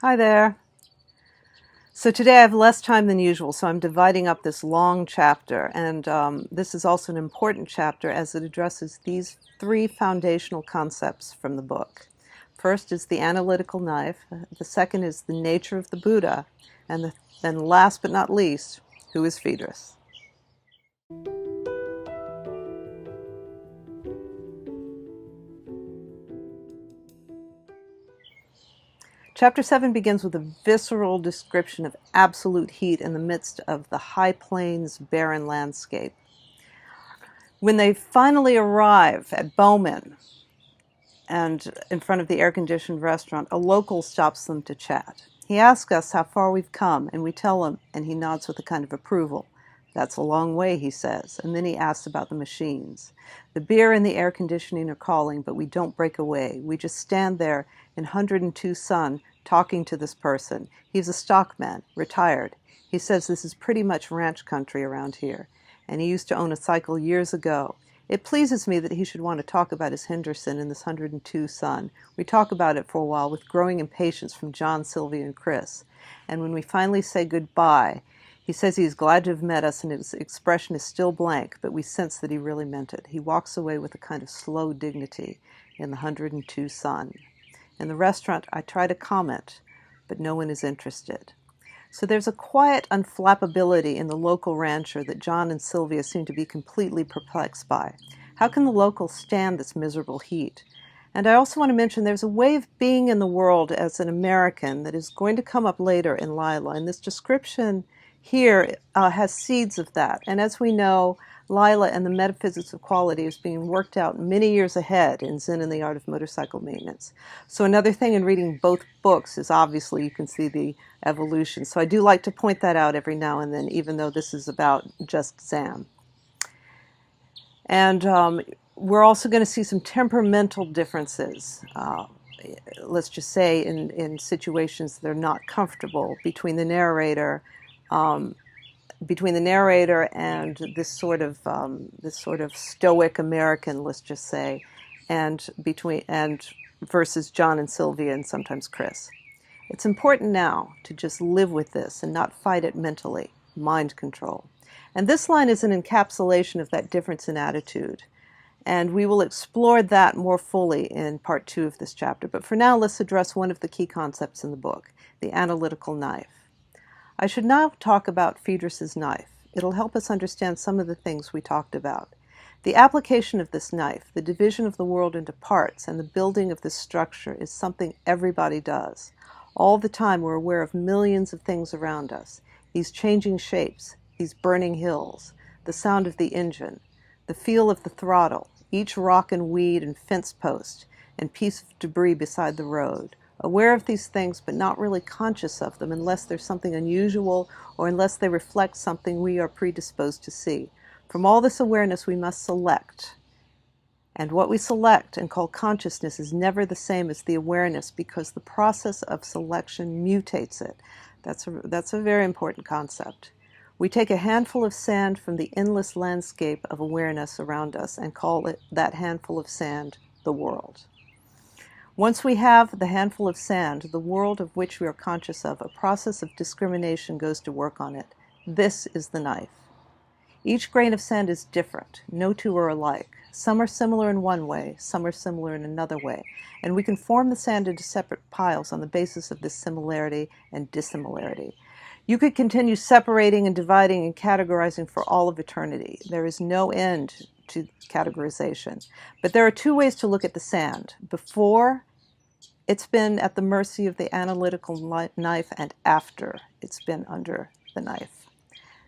Hi there. So today I have less time than usual, so I'm dividing up this long chapter, and this is also an important chapter as it addresses these three foundational concepts from the book. First is the analytical knife, the second is the nature of the Buddha, and then last but not least, who is Phaedrus? Chapter 7 begins with a visceral description of absolute heat in the midst of the high plains, barren landscape. When they finally arrive at Bowman and in front of the air-conditioned restaurant, a local stops them to chat. He asks us how far we've come, and we tell him, and he nods with a kind of approval. That's a long way, he says, and then he asks about the machines. The beer and the air conditioning are calling, but we don't break away. We just stand there in 102 sun talking to this person. He's a stockman, retired. He says this is pretty much ranch country around here, and he used to own a cycle years ago. It pleases me that he should want to talk about his Henderson in this 102 sun. We talk about it for a while with growing impatience from John, Sylvia, and Chris. And when we finally say goodbye, he says he is glad to have met us, and his expression is still blank, but we sense that he really meant it. He walks away with a kind of slow dignity in the 102 sun. In the restaurant, I try to comment, but no one is interested. So there's a quiet unflappability in the local rancher that John and Sylvia seem to be completely perplexed by. How can the locals stand this miserable heat? And I also want to mention there's a way of being in the world as an American that is going to come up later in Lila. And this description here has seeds of that. And as we know, Lila and the metaphysics of quality is being worked out many years ahead in Zen and the Art of Motorcycle Maintenance. So another thing in reading both books is obviously you can see the evolution. So I do like to point that out every now and then, even though this is about just Zam. And we're also going to see some temperamental differences. Let's just say in situations that are not comfortable between the narrator and this sort of stoic American, let's just say, and versus John and Sylvia and sometimes Chris. It's important now to just live with this and not fight it mentally, mind control. And this line is an encapsulation of that difference in attitude. And we will explore that more fully in part 2 of this chapter. But for now, let's address one of the key concepts in the book, the analytical knife. I should now talk about Phaedrus's knife. It'll help us understand some of the things we talked about. The application of this knife, the division of the world into parts, and the building of this structure is something everybody does. All the time we're aware of millions of things around us, these changing shapes, these burning hills, the sound of the engine, the feel of the throttle, each rock and weed and fence post and piece of debris beside the road. Aware of these things, but not really conscious of them unless there's something unusual or unless they reflect something we are predisposed to see. From all this awareness, we must select. And what we select and call consciousness is never the same as the awareness because the process of selection mutates it. That's a very important concept. We take a handful of sand from the endless landscape of awareness around us and call it that handful of sand the world. Once we have the handful of sand, the world of which we are conscious of, a process of discrimination goes to work on it. This is the knife. Each grain of sand is different. No two are alike. Some are similar in one way, some are similar in another way, and we can form the sand into separate piles on the basis of this similarity and dissimilarity. You could continue separating and dividing and categorizing for all of eternity. There is no end to categorization. But there are two ways to look at the sand. Before it's been at the mercy of the analytical knife, and after it's been under the knife.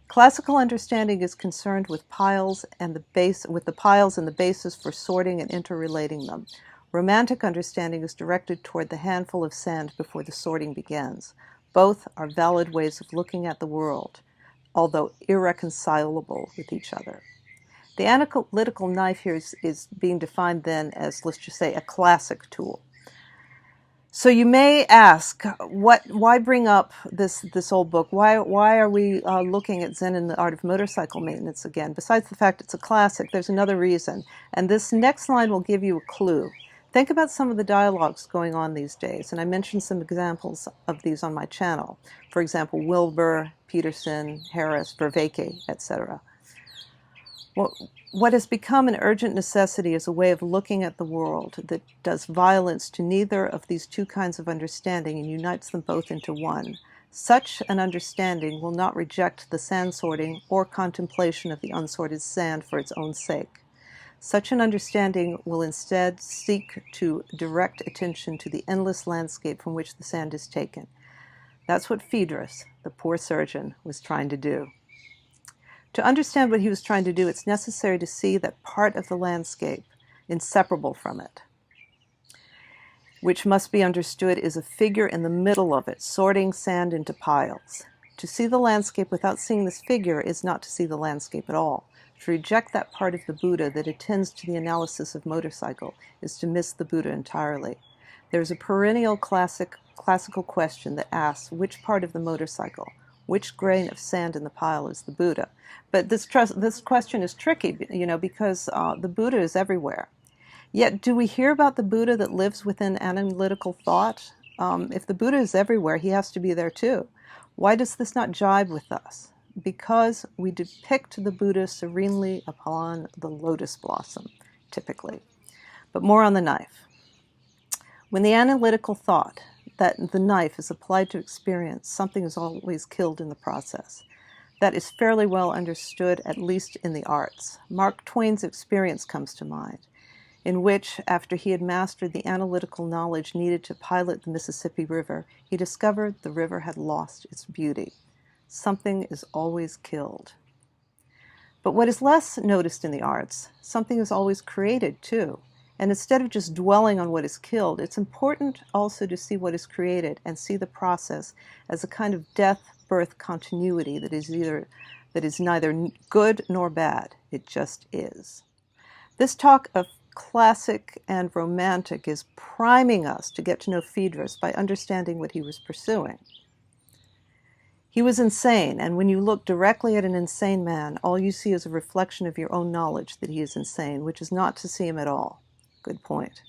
Classical understanding is concerned with piles and the piles and the basis for sorting and interrelating them. Romantic understanding is directed toward the handful of sand before the sorting begins. Both are valid ways of looking at the world, although irreconcilable with each other. The analytical knife here is being defined then as, let's just say, a classic tool. So you may ask, why bring up this old book? Why are we looking at Zen and the Art of Motorcycle Maintenance again? Besides the fact it's a classic, there's another reason. And this next line will give you a clue. Think about some of the dialogues going on these days, and I mentioned some examples of these on my channel. For example, Wilbur, Peterson, Harris, Vervaeke, etc. What has become an urgent necessity is a way of looking at the world that does violence to neither of these two kinds of understanding and unites them both into one. Such an understanding will not reject the sand sorting or contemplation of the unsorted sand for its own sake. Such an understanding will instead seek to direct attention to the endless landscape from which the sand is taken. That's what Phaedrus, the poor surgeon, was trying to do. To understand what he was trying to do, it's necessary to see that part of the landscape, inseparable from it, which must be understood, is a figure in the middle of it, sorting sand into piles. To see the landscape without seeing this figure is not to see the landscape at all. To reject that part of the Buddha that attends to the analysis of motorcycle is to miss the Buddha entirely. There is a perennial classical question that asks which part of the motorcycle, which grain of sand in the pile is the Buddha. But this question is tricky, because the Buddha is everywhere. Yet, do we hear about the Buddha that lives within analytical thought? If the Buddha is everywhere, he has to be there too. Why does this not jibe with us? Because we depict the Buddha serenely upon the lotus blossom, typically. But more on the knife. When the analytical thought that the knife is applied to experience, something is always killed in the process. That is fairly well understood, at least in the arts. Mark Twain's experience comes to mind, in which, after he had mastered the analytical knowledge needed to pilot the Mississippi River, he discovered the river had lost its beauty. Something is always killed. But what is less noticed in the arts, something is always created too. And instead of just dwelling on what is killed, it's important also to see what is created and see the process as a kind of death-birth continuity that is neither good nor bad. It just is. This talk of classic and romantic is priming us to get to know Phaedrus by understanding what he was pursuing. He was insane, and when you look directly at an insane man, all you see is a reflection of your own knowledge that he is insane, which is not to see him at all. Good point.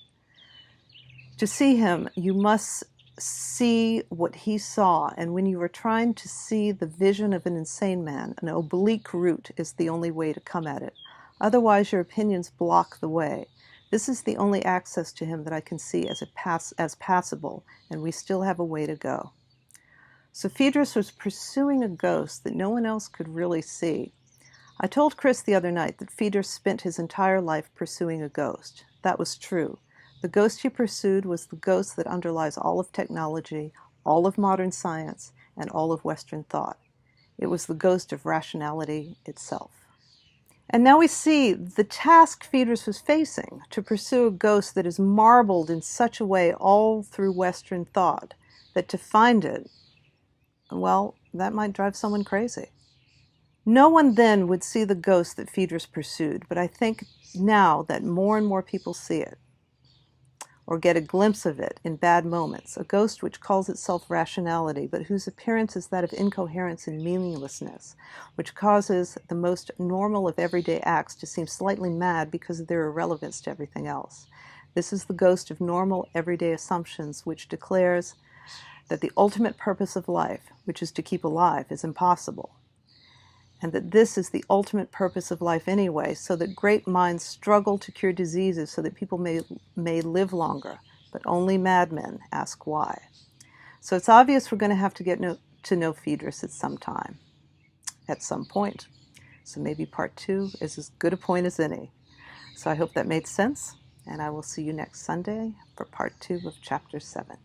To see him, you must see what he saw, and when you are trying to see the vision of an insane man, an oblique route is the only way to come at it. Otherwise, your opinions block the way. This is the only access to him that I can see as passable, and we still have a way to go. So Phaedrus was pursuing a ghost that no one else could really see. I told Chris the other night that Phaedrus spent his entire life pursuing a ghost. That was true. The ghost he pursued was the ghost that underlies all of technology, all of modern science, and all of Western thought. It was the ghost of rationality itself. And now we see the task Phaedrus was facing, to pursue a ghost that is marbled in such a way all through Western thought, that to find it, well, that might drive someone crazy. No one then would see the ghost that Phaedrus pursued, but I think now that more and more people see it, or get a glimpse of it in bad moments, a ghost which calls itself rationality, but whose appearance is that of incoherence and meaninglessness, which causes the most normal of everyday acts to seem slightly mad because of their irrelevance to everything else. This is the ghost of normal everyday assumptions, which declares that the ultimate purpose of life, which is to keep alive, is impossible, and that this is the ultimate purpose of life anyway, so that great minds struggle to cure diseases so that people may live longer, but only madmen ask why. So it's obvious we're going to have to get to know Phaedrus at some time, at some point. So maybe part 2 is as good a point as any. So I hope that made sense, and I will see you next Sunday for part 2 of chapter 7.